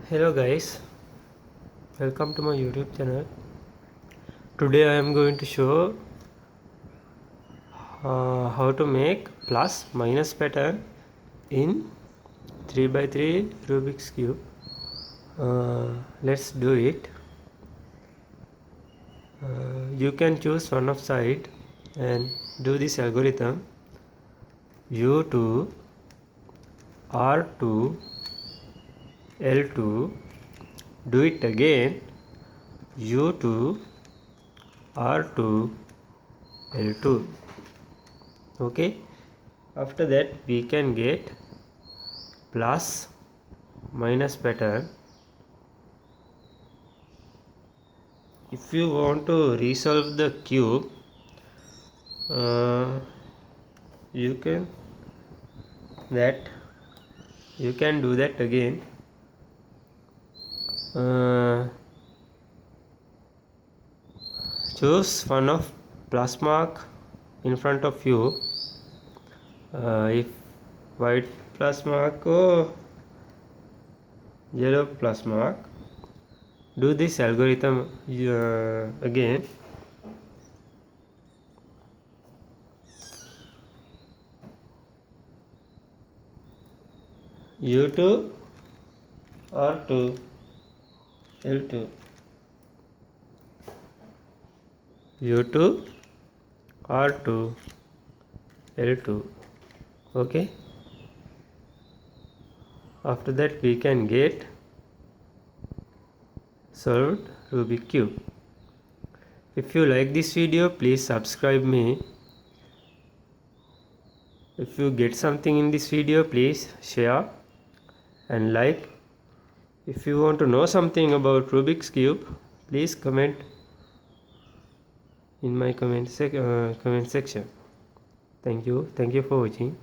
Hello guys, welcome to my YouTube channel. Today I am going to show how to make plus minus pattern in 3 by 3 Rubik's cube. Let's do it. You can choose one of side and do this algorithm U2 R2 L2. Do it again U2 R2 L2. Okay, after that we can get plus minus pattern. If you want to resolve the cube, you can do that again. Choose one of plus mark in front of you. If white plus mark or yellow plus mark, do this algorithm again. U2 R2 L2 U2 R2 L2. Okay, after that we can get solved Rubik cube. If you like this video, please subscribe me. If you get something in this video, please share and like. If you want to know something about Rubik's cube, please comment in my comment section. Thank you for watching.